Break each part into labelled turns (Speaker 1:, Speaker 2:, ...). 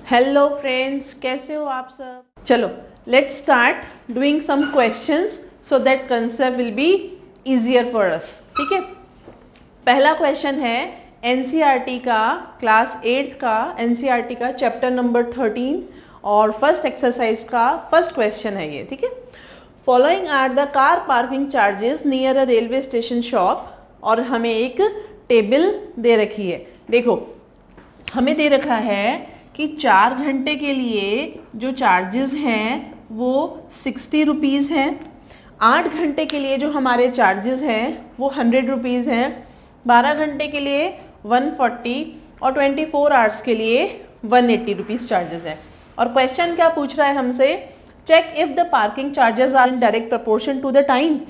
Speaker 1: Hello friends, कैसे हो आप सब। चलो let's start doing some questions so that concept will be easier for us. ठीक है, पहला क्वेश्चन है एनसीईआरटी का क्लास 8 का एनसीईआरटी का चैप्टर नंबर 13 और फर्स्ट एक्सरसाइज का फर्स्ट क्वेश्चन है ये। ठीक है, following are the car parking charges near a railway station shop. और हमें एक टेबल दे रखी है। देखो हमें दे रखा है कि 4 घंटे के लिए जो चार्जेस हैं वो 60 रुपीज़ हैं। 8 घंटे के लिए जो हमारे चार्जेस हैं वो 100 रुपीज़ हैं। 12 घंटे के लिए 140 और 24 आवर्स के लिए 180 रुपीज़ चार्जेस हैं। और क्वेश्चन क्या पूछ रहा है हमसे, check if the parking charges are in direct proportion to the time.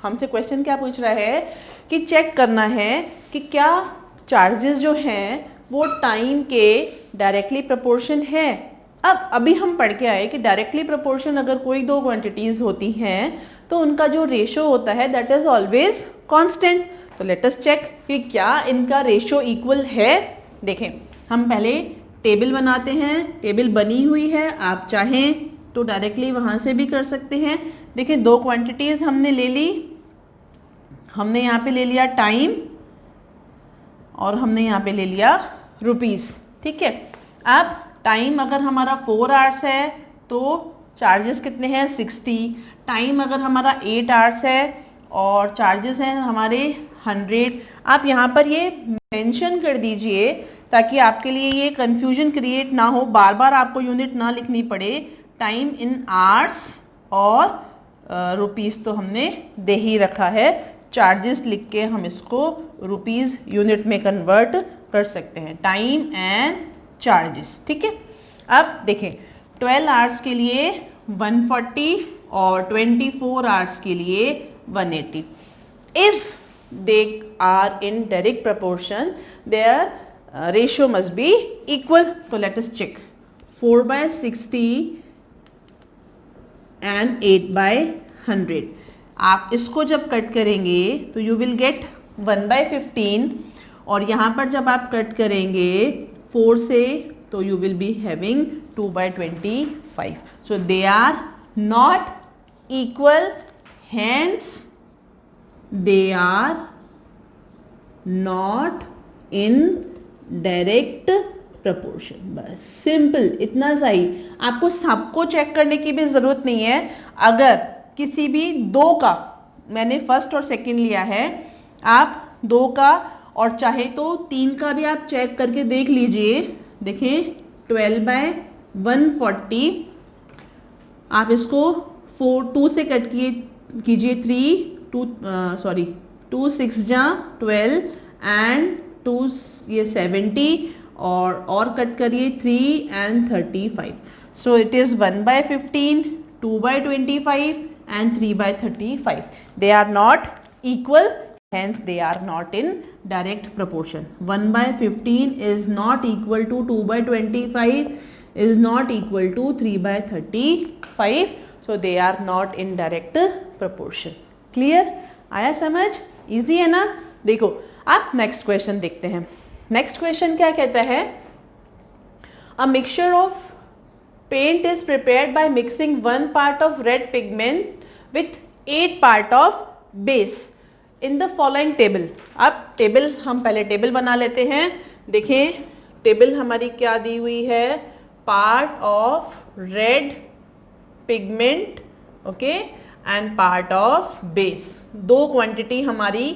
Speaker 1: हमसे क्वेश्चन क्या पूछ रहा है कि चेक करना है कि क्या चार्जेस जो हैं वो टाइम के डायरेक्टली प्रोपोर्शन है। अब अभी हम पढ़ के आए कि डायरेक्टली प्रोपोर्शन अगर कोई दो क्वांटिटीज होती हैं तो उनका जो रेशो होता है दैट इज ऑलवेज कांस्टेंट। तो लेट अस चेक कि क्या इनका रेशो इक्वल है। देखें हम पहले टेबल बनाते हैं, टेबल बनी हुई है, आप चाहें तो डायरेक्टली वहाँ से भी कर सकते हैं। देखें दो क्वांटिटीज हमने ले ली, हमने यहाँ पे ले लिया टाइम और हमने यहाँ पे ले लिया रुपीस। ठीक है, अब टाइम अगर हमारा 4 आवर्स है तो चार्जेस कितने हैं 60। टाइम अगर हमारा 8 आवर्स है और चार्जेस हैं हमारे 100। आप यहाँ पर ये मेंशन कर दीजिए ताकि आपके लिए ये कंफ्यूजन क्रिएट ना हो, बार बार आपको यूनिट ना लिखनी पड़े। टाइम इन आवर्स और रुपीस तो हमने दे ही रखा है, चार्जेस लिख के हम इसको रुपीस यूनिट में कन्वर्ट कर सकते हैं, टाइम एंड चार्जेस। ठीक है, अब देखें 12 आवर्स के लिए 140 और 24 आवर्स के लिए 180। If they are in direct proportion their ratio must be equal. तो लेट अस चेक 4/60 एंड 8/100। आप इसको जब कट करेंगे तो यू विल गेट 1/15 और यहाँ पर जब आप कट करेंगे 4 से तो you will be having 2/25। So they are not equal, hence they are not in direct proportion. बस सिंपल इतना सही, आपको सबको चेक करने की भी ज़रूरत नहीं है। अगर किसी भी दो का, मैंने फर्स्ट और सेकंड लिया है, आप दो का और चाहे तो 3 का भी आप चेक करके देख लीजिए। देखिए 12/140 आप इसको 2 से कट कीजिए 2 6 जा 12 एंड 2 ये 70 और कट करिए 3 and 35। So it is 1/15, 2/25 and 3/35. They are not equal, hence they are not in direct proportion. 1/15 is not equal to 2/25, is not equal to 3/35. So they are not in direct proportion. Clear? आया समझ? Easy है ना। देखो आप next question देखते हैं। Next question क्या कहता है, a mixture of paint is prepared by mixing 1 part of red pigment with 8 part of base in the following table। अब टेबल हम पहले टेबल बना लेते हैं। देखिए टेबल हमारी क्या दी हुई है, part of red pigment okay and part of base. दो क्वांटिटी हमारी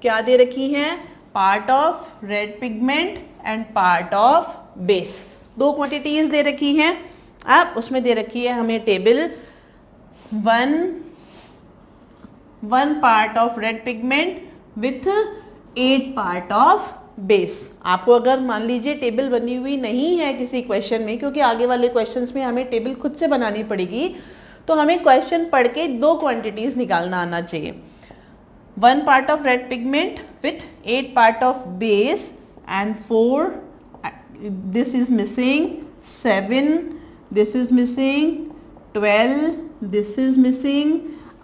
Speaker 1: क्या दे रखी हैं, part of red pigment and part of base. दो क्वांटिटीज दे रखी हैं। अब उसमें दे रखी है हमें table 1 part of red pigment with 8 part of base. आपको अगर मान लीजिए टेबल बनी हुई नहीं है किसी क्वेश्चन में, क्योंकि आगे वाले क्वेश्चंस में हमें टेबल खुद से बनानी पड़ेगी, तो हमें क्वेश्चन पढ़ के दो क्वांटिटीज निकालना आना चाहिए। 1 part of red pigment with 8 part of base and 4 this is missing, 7 this is missing, 12 this is missing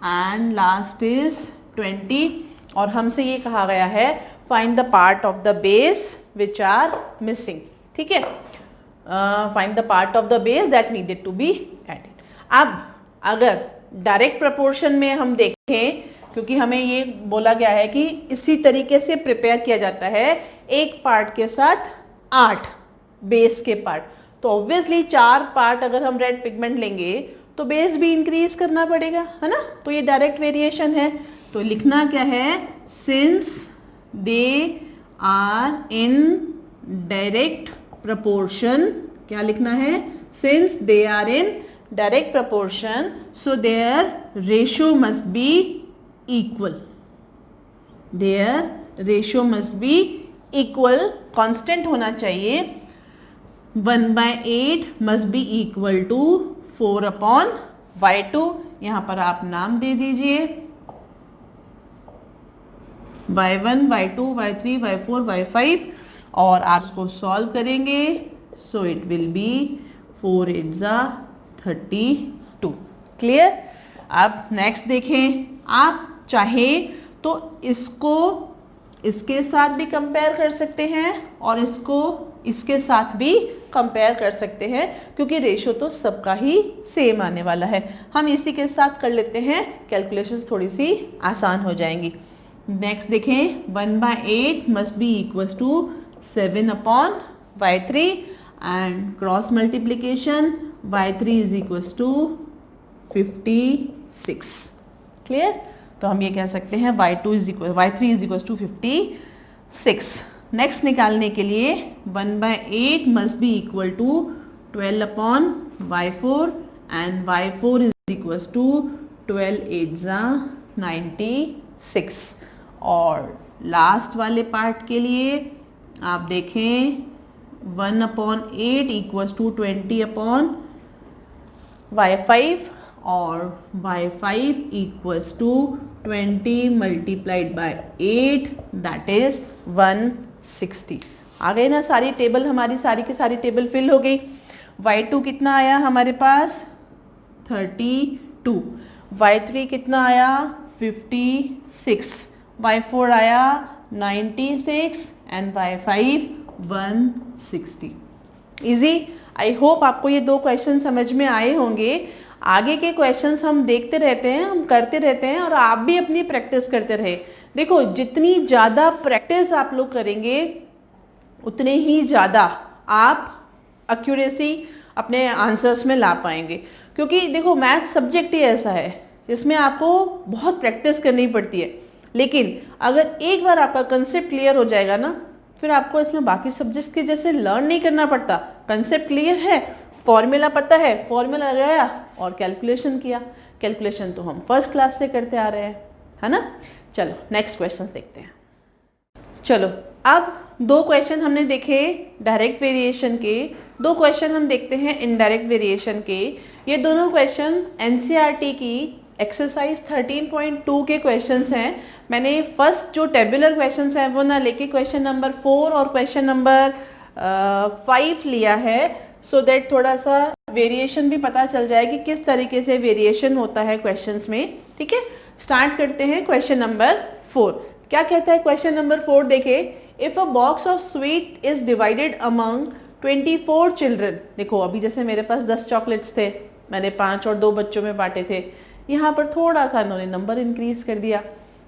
Speaker 1: and last is 20। और हमसे ये कहा गया है find the part of the base which are missing। ठीक है, find the part of the base that needed to be added. अब अगर डायरेक्ट प्रपोर्शन में हम देखें, क्योंकि हमें ये बोला गया है कि इसी तरीके से प्रिपेयर किया जाता है, एक पार्ट के साथ 8 बेस के पार्ट, तो ऑब्वियसली 4 पार्ट अगर हम रेड पिगमेंट लेंगे तो बेस भी इंक्रीज करना पड़ेगा, है ना। तो ये डायरेक्ट वेरिएशन है। तो लिखना क्या है, since they are in direct proportion, क्या लिखना है, since they are in direct proportion so their ratio must be equal, their ratio must be equal, constant होना चाहिए। 1/8 must be equal to 4/y2। यहां पर आप नाम दे दीजिए, y1, y2, y3, y4, y5, और आप इसको सॉल्व करेंगे। So it will be 4 8 32। Clear. अब नेक्स्ट देखें, आप चाहे तो इसको इसके साथ भी कंपेयर कर सकते हैं और इसको इसके साथ भी कंपेयर कर सकते हैं, क्योंकि रेशियो तो सबका ही सेम आने वाला है। हम इसी के साथ कर लेते हैं, कैलकुलेशंस थोड़ी सी आसान हो जाएंगी। नेक्स्ट देखें, 1/8 must be equals to 7/y3 and cross multiplication y3 is equals to 56। Clear. तो हम ये कह सकते हैं y3 is equals to 56। Next निकालने के लिए 1/8 must be equal to 12/y4 and y4 is equals to 12 8 96। और लास्ट वाले पार्ट के लिए आप देखें, 1/8 इक्वल्स टू 20/y5 और y5 equals to 20 multiplied by 8 that is 160। आ गए ना सारी टेबल, हमारी सारी की सारी टेबल फिल हो गई। y2 कितना आया हमारे पास 32, y3 कितना आया 56, y4 आया 96 and y5 160। Easy. I hope आपको ये 2 क्वेश्चन समझ में आए होंगे। आगे के क्वेश्चंस हम देखते रहते हैं, हम करते रहते हैं, और आप भी अपनी प्रैक्टिस करते रहे। देखो, जितनी ज़्यादा प्रैक्टिस आप लोग करेंगे उतने ही ज़्यादा आप एक्यूरेसी अपने आंसर्स में ला पाएंगे, क्योंकि देखो मैथ सब्जेक्ट ही ऐसा है, इसमें आपको बहुत प्रैक्टिस करनी पड़ती है। लेकिन अगर एक बार आपका कंसेप्ट क्लियर हो जाएगा ना, फिर आपको इसमें बाकी सब्जेक्ट्स के जैसे लर्न नहीं करना पड़ता। कंसेप्ट क्लियर है, फॉर्मूला पता है, फॉर्मूला लगाया और कैलकुलेशन किया। कैलकुलेशन तो हम फर्स्ट क्लास से करते आ रहे हैं, है ना। चलो नेक्स्ट क्वेश्चन देखते हैं। चलो अब 2 क्वेश्चन हमने देखे डायरेक्ट वेरिएशन के, 2 क्वेश्चन हम देखते हैं इनडायरेक्ट वेरिएशन के। ये दोनों क्वेश्चन एनसीईआरटी की एक्सरसाइज 13.2 के क्वेश्चंस हैं। मैंने फर्स्ट जो टेबुलर क्वेश्चंस हैं वो ना लेके क्वेश्चन नंबर 4 और क्वेश्चन नंबर 5 लिया है, सो दैट थोड़ा सा वेरिएशन भी पता चल जाए कि किस तरीके से वेरिएशन होता है क्वेश्चंस में। ठीक है, स्टार्ट करते हैं क्वेश्चन नंबर 4। क्या कहता है क्वेश्चन नंबर 4? देखे, if a box of sweet is divided among 24 children. देखो अभी जैसे मेरे पास 10 चॉकलेट्स थे, मैंने 5 और 2 बच्चों में बांटे थे। यहाँ पर थोड़ा सा इन्होंने नंबर इंक्रीज कर दिया,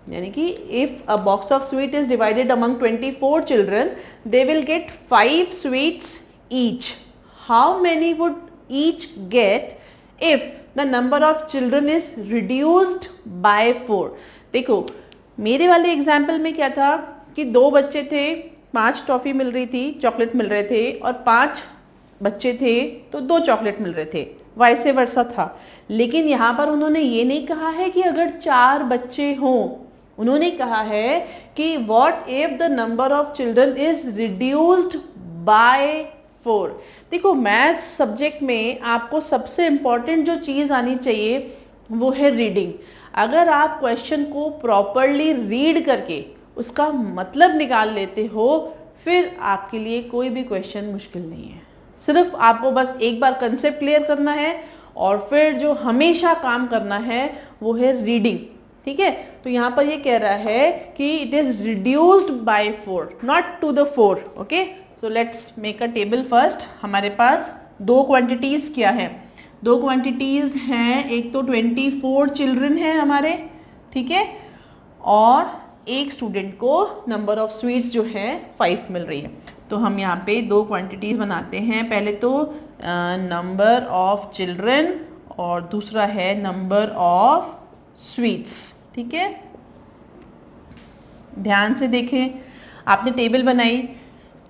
Speaker 1: यानी कि if a box of sweet is divided among 24 children they will get 5 sweets each. How many would each get if the number of children is reduced by 4। देखो मेरे वाले एग्जाम्पल में क्या था कि 2 बच्चे थे, 5 टॉफी मिल रही थी, चॉकलेट मिल रहे थे, और 5 बच्चे थे तो 2 चॉकलेट मिल रहे थे, वैसे वर्षा था। लेकिन यहाँ पर उन्होंने ये नहीं कहा है कि अगर 4 बच्चे हों, उन्होंने कहा है कि what if the number of children is reduced by 4। देखो मैथ्स सब्जेक्ट में आपको सबसे इम्पॉर्टेंट जो चीज़ आनी चाहिए वो है रीडिंग। अगर आप क्वेश्चन को प्रॉपरली रीड करके उसका मतलब निकाल लेते हो, फिर आपके लिए कोई भी क्वेश्चन मुश्किल नहीं है। सिर्फ आपको बस एक बार कंसेप्ट क्लियर करना है और फिर जो हमेशा काम करना है वो है रीडिंग। ठीक है, तो यहाँ पर ये कह रहा है कि it is reduced by 4, not to the 4। Okay, so let's make a table first. हमारे पास दो क्वांटिटीज़ क्या है, दो क्वांटिटीज़ हैं, एक तो 24 चिल्ड्रन हैं हमारे, ठीक है, और एक स्टूडेंट को नंबर ऑफ स्वीट्स जो है 5 मिल रही है। तो हम यहाँ पे दो क्वांटिटीज़ बनाते हैं, पहले तो नंबर ऑफ चिल्ड्रन और दूसरा है नंबर ऑफ स्वीट्स, ठीक है। ध्यान से देखें, आपने टेबल बनाई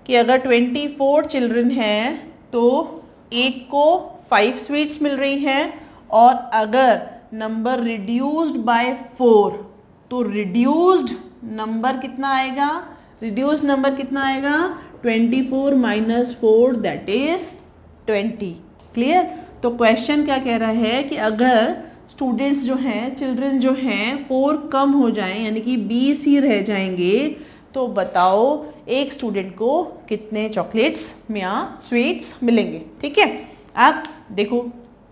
Speaker 1: कि अगर 24 चिल्ड्रन हैं तो एक को 5 स्वीट्स मिल रही हैं, और अगर नंबर रिड्यूस्ड बाय 4 तो रिड्यूस्ड नंबर कितना आएगा, रिड्यूस्ड नंबर कितना आएगा, 24 माइनस 4 दैट इज 20। क्लियर। तो क्वेश्चन क्या कह रहा है कि अगर स्टूडेंट्स जो हैं, चिल्ड्रन जो हैं 4 कम हो जाएं, यानी कि 20 ही रह जाएंगे, तो बताओ एक स्टूडेंट को कितने चॉकलेट्स या स्वीट्स मिलेंगे। ठीक है, अब देखो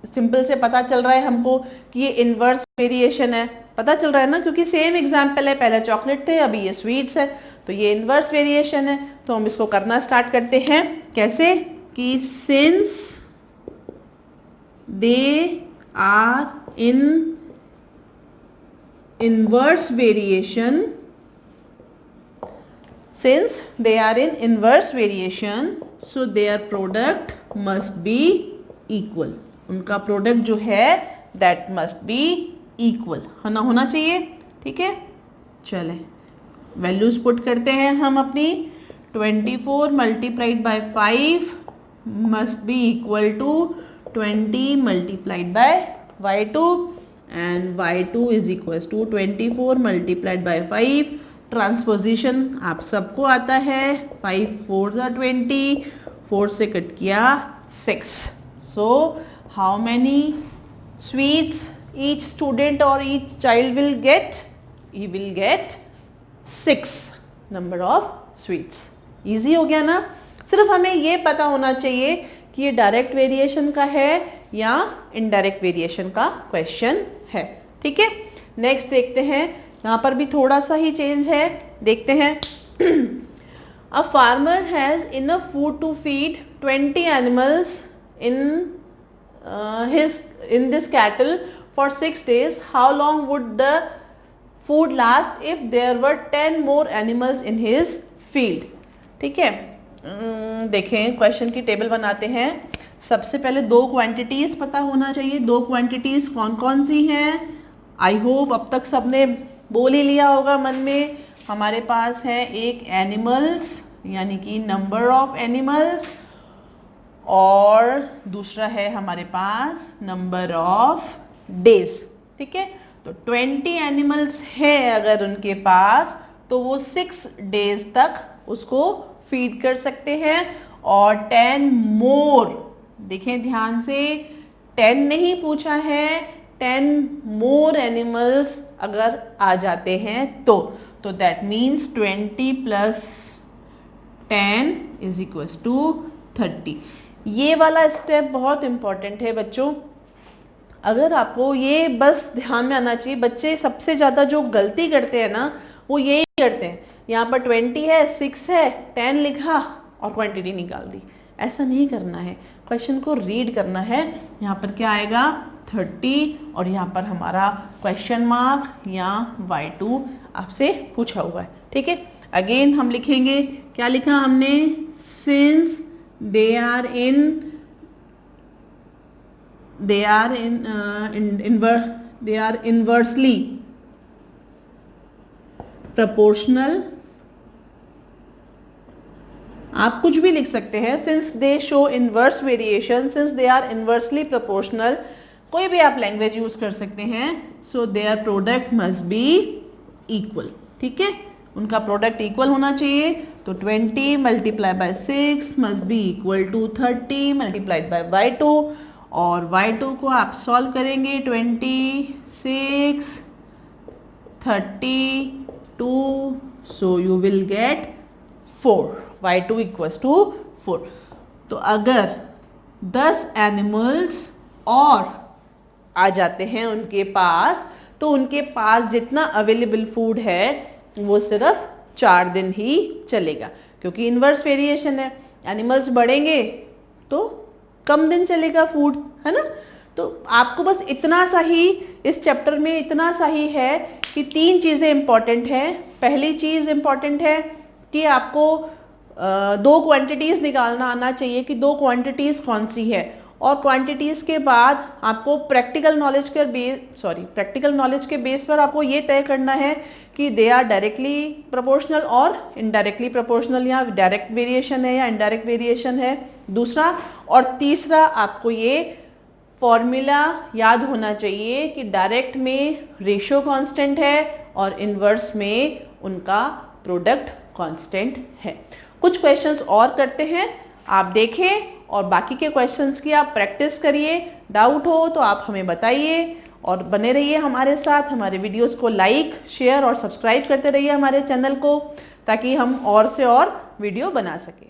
Speaker 1: सिंपल से पता चल रहा है हमको कि ये इनवर्स वेरिएशन है, पता चल रहा है ना, क्योंकि सेम एग्जाम्पल है, पहले चॉकलेट थे अभी ये स्वीट्स है, तो ये इनवर्स वेरिएशन है। तो हम इसको करना स्टार्ट करते हैं, कैसे कि since they are in inverse variation, since they are in inverse variation so their product must be equal, उनका प्रोडक्ट जो है that must be equal होना चाहिए। ठीक है, चले वैल्यूज पुट करते हैं हम अपनी। 24 multiplied by 5 must be equal to 20 multiplied by y2 and y2 is equals to 24 multiplied by 5। Transposition आप सबको आता है, 5 4 20, 4 से कट किया 6। So how many sweets each student और each child will get, he will get 6 number of sweets. Easy हो गया ना। सिर्फ हमें ये पता होना चाहिए कि ये डायरेक्ट वेरिएशन का है या इनडायरेक्ट वेरिएशन का क्वेश्चन है। ठीक है, नेक्स्ट देखते हैं, यहाँ पर भी थोड़ा सा ही चेंज है, देखते हैं। A farmer has enough food to feed 20 animals in this cattle for 6 days। How long would the food last if there were 10 more animals in his field. ठीक है, देखें क्वेश्चन की टेबल बनाते हैं। सबसे पहले दो क्वांटिटीज पता होना चाहिए, दो क्वांटिटीज कौन कौन सी हैं। आई होप अब तक सबने बोल ही लिया होगा मन में। हमारे पास है एक एनिमल्स यानी कि नंबर ऑफ एनिमल्स, और दूसरा है हमारे पास नंबर ऑफ डेज। ठीक है, तो 20 एनिमल्स है अगर उनके पास, तो वो 6 days तक उसको फीड कर सकते हैं, और 10 मोर, देखें ध्यान से, 10 नहीं पूछा है, 10 मोर एनिमल्स अगर आ जाते हैं तो that means 20 plus 10 is equals to 30। ये वाला स्टेप बहुत इंपॉर्टेंट है बच्चों, अगर आपको ये बस ध्यान में आना चाहिए। बच्चे सबसे ज़्यादा जो गलती करते हैं ना, वो यही करते हैं, यहाँ पर 20 है, 6 है, 10 लिखा और क्वांटिटी निकाल दी। ऐसा नहीं करना है, क्वेश्चन को रीड करना है। यहाँ पर क्या आएगा 30, और यहाँ पर हमारा क्वेश्चन मार्क या y2 आपसे पूछा हुआ है। ठीक है, अगेन हम लिखेंगे, क्या लिखा हमने, since they are inversely proportional, आप कुछ भी लिख सकते हैं, since they show inverse variation, since they are inversely proportional, कोई भी आप लैंग्वेज यूज कर सकते हैं। So their product must be equal. ठीक है, उनका प्रोडक्ट इक्वल होना चाहिए, तो 20 multiply by 6 must be equal to 30 multiplied by y2, और y2 को आप सॉल्व करेंगे, 26 32, so you will get 4, y2 equals to 4। तो अगर 10 एनिमल्स और आ जाते हैं उनके पास, तो उनके पास जितना अवेलेबल फूड है वो सिर्फ 4 दिन ही चलेगा, क्योंकि इनवर्स वेरिएशन है। एनिमल्स बढ़ेंगे तो कम दिन चलेगा फूड, है ना। तो आपको बस इतना सा ही इस चैप्टर में इतना सा ही है कि 3 चीज़ें इंपॉर्टेंट हैं। पहली चीज़ इंपॉर्टेंट है कि आपको 2 क्वांटिटीज़ निकालना आना चाहिए कि 2 क्वांटिटीज़ कौन सी है, और क्वांटिटीज़ के बाद आपको प्रैक्टिकल नॉलेज के बेस पर आपको ये तय करना है कि दे आर डायरेक्टली प्रोपोर्शनल और इनडायरेक्टली प्रोपोर्शनल, या डायरेक्ट वेरिएशन है या इनडायरेक्ट वेरिएशन है, दूसरा। और तीसरा, आपको ये फॉर्मूला याद होना चाहिए कि डायरेक्ट में रेशियो कांस्टेंट है और इनवर्स में उनका प्रोडक्ट कांस्टेंट है। कुछ क्वेश्चंस और करते हैं, आप देखें और बाकी के क्वेश्चंस की आप प्रैक्टिस करिए। डाउट हो तो आप हमें बताइए और बने रहिए हमारे साथ। हमारे वीडियोस को लाइक, शेयर और सब्सक्राइब करते रहिए हमारे चैनल को, ताकि हम और से और वीडियो बना सकें।